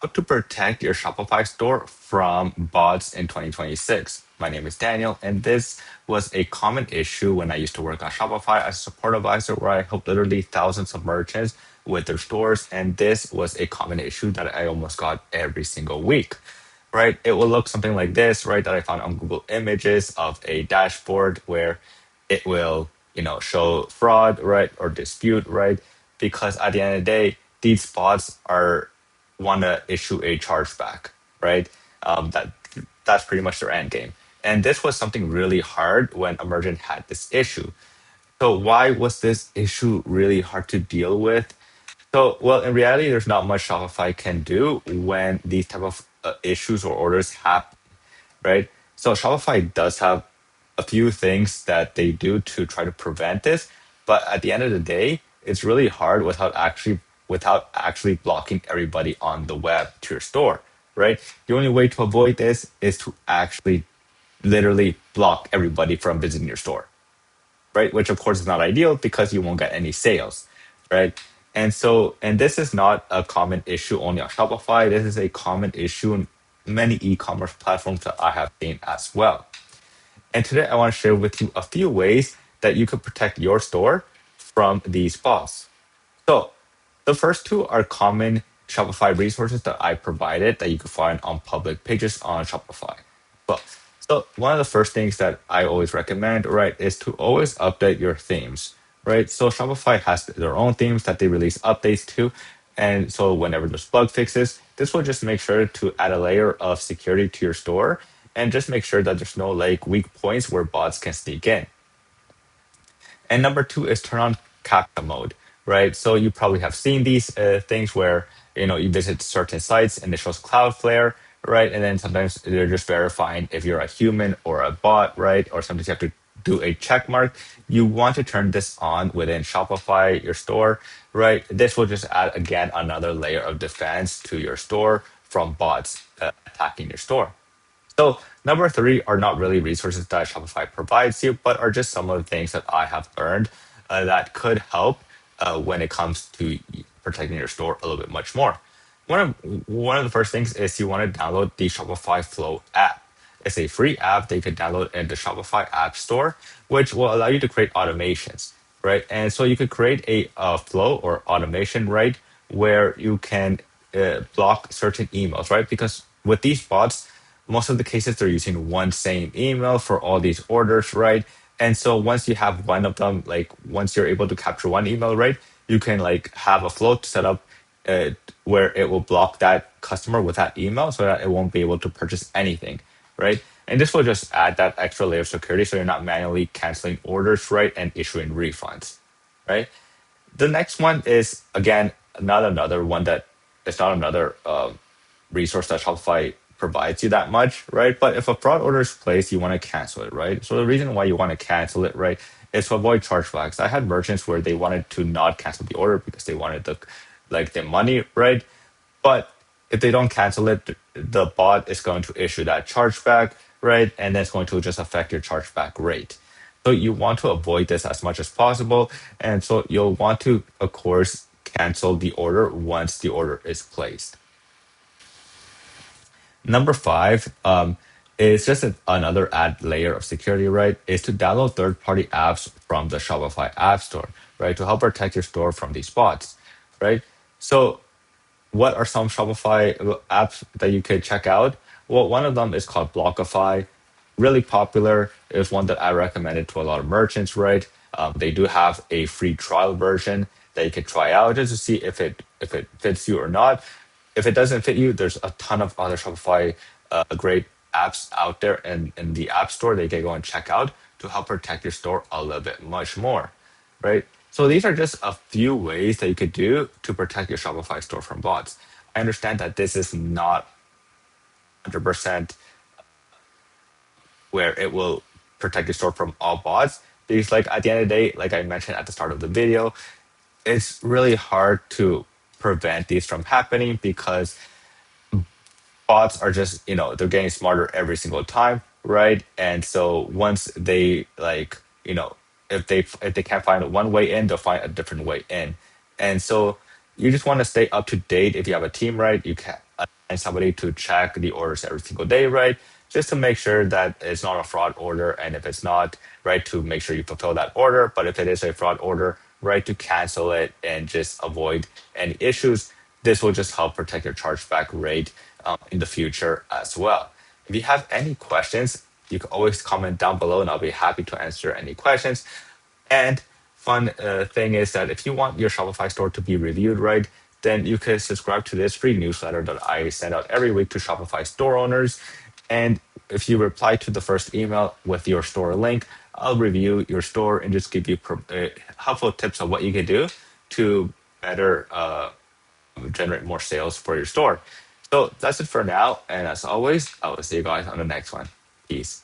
how to protect your Shopify store from bots in 2026. My name is Daniel, and this was a common issue when I used to work on Shopify as a support advisor, where I helped literally thousands of merchants with their stores. And this was a common issue that I almost got every single week, right? It will look something like this, right? That I found on Google Images of a dashboard where it will, show fraud, right, or dispute, right? Because at the end of the day, these bots are want to issue a chargeback, right? That's pretty much their end game. And this was something really hard when Emergent had this issue. So why was this issue really hard to deal with? So, well, in reality, there's not much Shopify can do when these type of issues or orders happen, right? So Shopify does have a few things that they do to try to prevent this, but at the end of the day, it's really hard without actually blocking everybody on the web to your store, right? The only way to avoid this is to actually literally block everybody from visiting your store, right? Which of course is not ideal because you won't get any sales, right? And this is not a common issue only on Shopify. This is a common issue in many e-commerce platforms that I have seen as well. And today I want to share with you a few ways that you could protect your store from these bots. So the first two are common Shopify resources that I provided that you can find on public pages on Shopify. Well, so one of the first things that I always recommend, right, is to always update your themes, right? So Shopify has their own themes that they release updates to. And so whenever there's bug fixes, this will just make sure to add a layer of security to your store and just make sure that there's no like weak points where bots can sneak in. And number two is turn on CAPTCHA mode, right? So you probably have seen these things where you visit certain sites and it shows Cloudflare, right? And then sometimes they're just verifying if you're a human or a bot, right? Or sometimes you have to do a check mark. You want to turn this on within Shopify, your store, right? This will just add again another layer of defense to your store from bots attacking your store. So number three are not really resources that Shopify provides you, but are just some of the things that I have learned that could help when it comes to protecting your store a little bit much more. One of the first things is you want to download the Shopify Flow app. It's a free app that you can download in the Shopify App Store, which will allow you to create automations, right? And so you could create a flow or automation, right, where you can block certain emails, right? Because with these bots, most of the cases they're using one same email for all these orders, right? And so once you have one of them, like once you're able to capture one email, right, you can like have a flow set up uh, where it will block that customer with that email so that it won't be able to purchase anything, right? And this will just add that extra layer of security so you're not manually canceling orders, right, and issuing refunds, right? The next one is again not another one that it's not another resource that Shopify provides you that much, right? But if a fraud order is placed, you want to cancel it, right? So the reason why you want to cancel it, right, is to avoid chargebacks. I had merchants where they wanted to not cancel the order because they wanted the money, right? But if they don't cancel it, the bot is going to issue that chargeback, right? And that's going to just affect your chargeback rate. So you want to avoid this as much as possible. And so you'll want to, of course, cancel the order once the order is placed. Number five is just another add layer of security, right? Is to download third-party apps from the Shopify App Store, right? To help protect your store from these bots, right? So what are some Shopify apps that you could check out? Well, one of them is called Blockify. Really popular. It's one that I recommended to a lot of merchants, right? They do have a free trial version that you could try out just to see if it fits you or not. If it doesn't fit you, there's a ton of other Shopify great apps out there in the App Store that you can go and check out to help protect your store a little bit much more, right? So these are just a few ways that you could do to protect your Shopify store from bots. I understand that this is not 100% where it will protect your store from all bots because like at the end of the day, like I mentioned at the start of the video, it's really hard to prevent these from happening because bots are just they're getting smarter every single time, right? And so once they like if they can't find one way in, they'll find a different way in. And so you just want to stay up to date. If you have a team, right, you can and somebody to check the orders every single day, right? Just to make sure that it's not a fraud order. And if it's not, right, to make sure you fulfill that order. But if it is a fraud order, right, to cancel it and just avoid any issues. This will just help protect your chargeback rate in the future as well. If you have any questions, you can always comment down below and I'll be happy to answer any questions. And fun thing is that if you want your Shopify store to be reviewed, right, then you can subscribe to this free newsletter that I send out every week to Shopify store owners. And if you reply to the first email with your store link, I'll review your store and just give you helpful tips on what you can do to better generate more sales for your store. So that's it for now. And as always, I will see you guys on the next one. Peace.